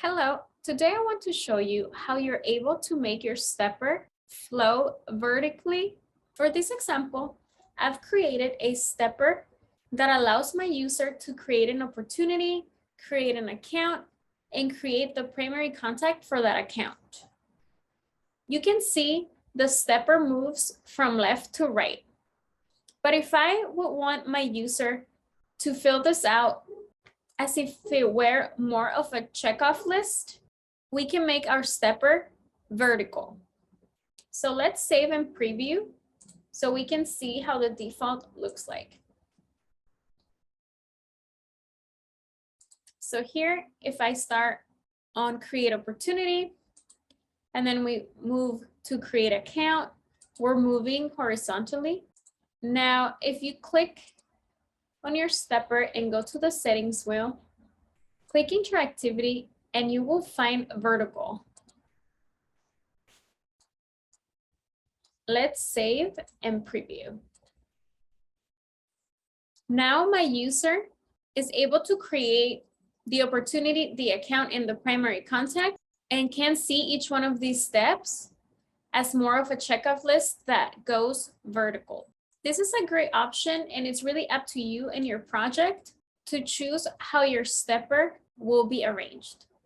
Hello, today I want to show you how you're able to make your stepper flow vertically. For this example, I've created a stepper that allows my user to create an opportunity, create an account, and create the primary contact for that account. You can see the stepper moves from left to right. But if I would want my user to fill this out as if it were more of a checkoff list, we can make our stepper vertical. So let's save and preview so we can see how the default looks like. So here, if I start on create opportunity, and then we move to create account, we're moving horizontally. Now, if you click on your stepper and go to the settings wheel, click interactivity, and you will find vertical. Let's save and preview. Now my user is able to create the opportunity, the account, and the primary contact, and can see each one of these steps as more of a checkoff list that goes vertical. This is a great option, and it's really up to you and your project to choose how your stepper will be arranged.